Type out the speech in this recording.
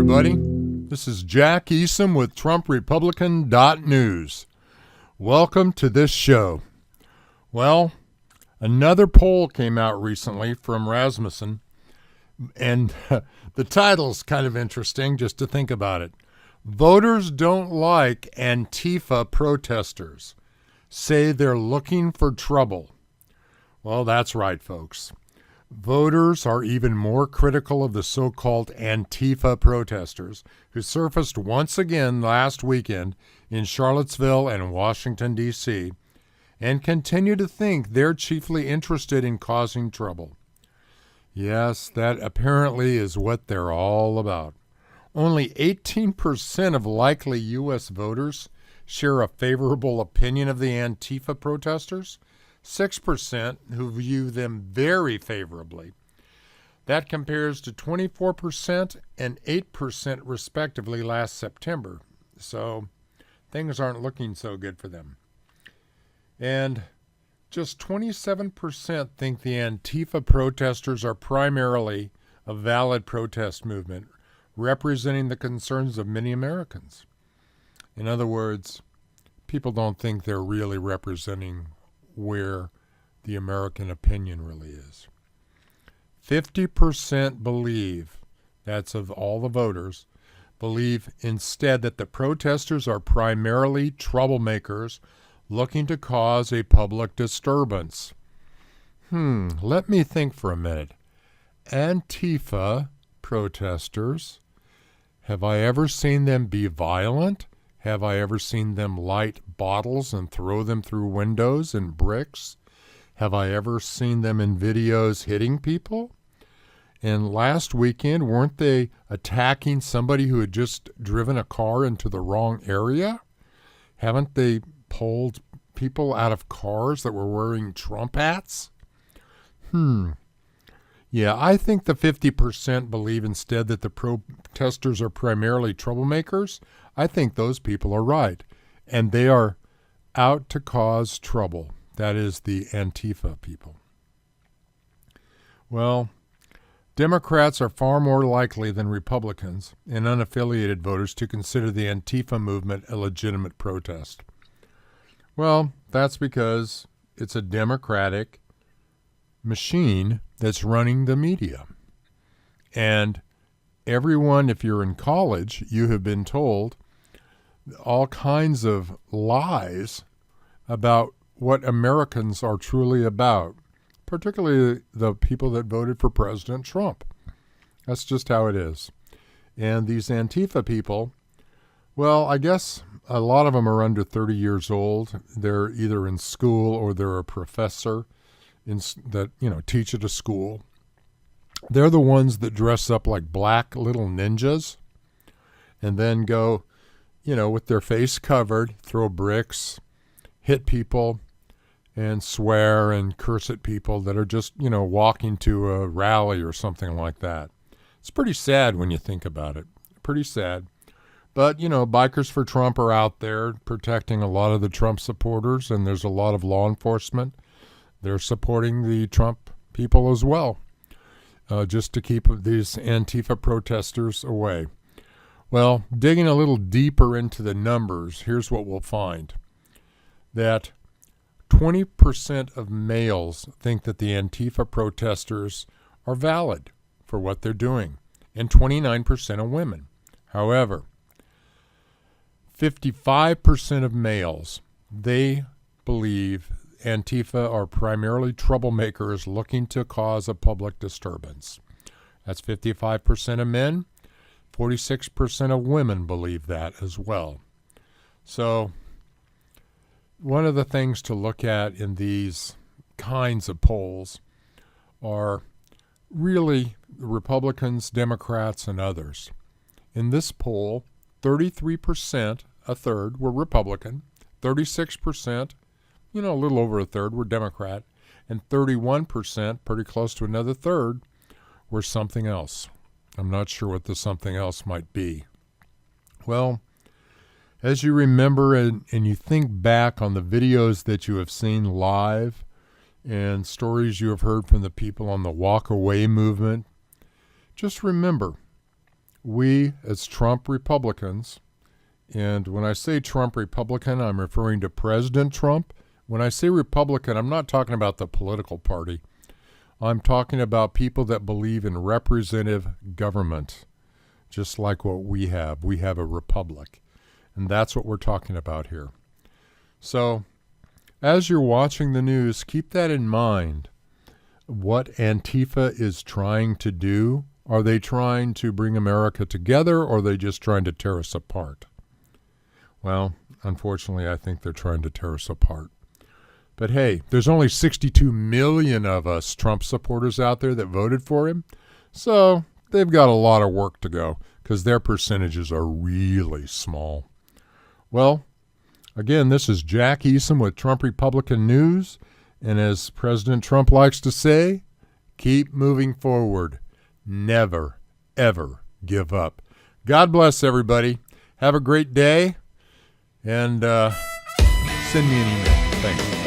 everybody. This is Jack Easum with TrumpRepublican.News. Welcome to this show. Well, another poll came out recently from Rasmussen, and the title's kind of interesting just to think about it. Voters don't like Antifa protesters. Say they're looking for trouble. Well, that's right, folks. Voters are even more critical of the so-called Antifa protesters who surfaced once again last weekend in Charlottesville and Washington, D.C., and continue to think they're chiefly interested in causing trouble. Yes, that apparently is what they're all about. Only 18% of likely U.S. voters share a favorable opinion of the Antifa protesters, 6% who view them very favorably. That compares to 24% and 8% respectively last September. So things aren't looking so good for them. And just 27% think the Antifa protesters are primarily a valid protest movement representing the concerns of many Americans. In other words, people don't think they're really representing where the American opinion really is. 50% believe, that's of all the voters, believe instead that the protesters are primarily troublemakers looking to cause a public disturbance. Let me think for a minute. Antifa protesters, have I ever seen them be violent? Have I ever seen them light bottles and throw them through windows and bricks? Have I ever seen them in videos hitting people? And last weekend, weren't they attacking somebody who had just driven a car into the wrong area? Haven't they pulled people out of cars that were wearing Trump hats? Yeah, I think the 50% believe instead that the protesters are primarily troublemakers. I think those people are right, and they are out to cause trouble. That is the Antifa people. Well, Democrats are far more likely than Republicans and unaffiliated voters to consider the Antifa movement a legitimate protest. Well, that's because it's a Democratic machine that's running the media. And everyone, if you're in college, you have been told all kinds of lies about what Americans are truly about, particularly the people that voted for President Trump. That's just how it is. And these Antifa people, well, I guess a lot of them are under 30 years old. They're either in school or they're a professor that teach at a school. They're the ones that dress up like black little ninjas and then go, with their face covered, throw bricks, hit people, and swear and curse at people that are just, walking to a rally or something like that. It's pretty sad when you think about it. Pretty sad. But, Bikers for Trump are out there protecting a lot of the Trump supporters, and there's a lot of law enforcement. They're supporting the Trump people as well, just to keep these Antifa protesters away. Well, digging a little deeper into the numbers, here's what we'll find. That 20% of males think that the Antifa protesters are valid for what they're doing, and 29% of women. However, 55% of males, they believe Antifa are primarily troublemakers looking to cause a public disturbance. That's 55% of men. 46% of women believe that as well. So one of the things to look at in these kinds of polls are really Republicans, Democrats, and others. In this poll, 33%, a third, were Republican, 36%, a little over a third, were Democrat, and 31%, pretty close to another third, were something else. I'm not sure what the something else might be. Well, as you remember and you think back on the videos that you have seen live and stories you have heard from the people on the walk away movement, just remember, we as Trump Republicans, and when I say Trump Republican, I'm referring to President Trump. When I say Republican, I'm not talking about the political party. I'm talking about people that believe in representative government, just like what we have. We have a republic, and that's what we're talking about here. So, as you're watching the news, keep that in mind. What Antifa is trying to do. Are they trying to bring America together, or are they just trying to tear us apart? Well, unfortunately, I think they're trying to tear us apart. But hey, there's only 62 million of us Trump supporters out there that voted for him. So they've got a lot of work to go because their percentages are really small. Well, again, this is Jack Easum with TrumpRepublican.News. And as President Trump likes to say, keep moving forward. Never, ever give up. God bless everybody. Have a great day. And send me an email. Thanks.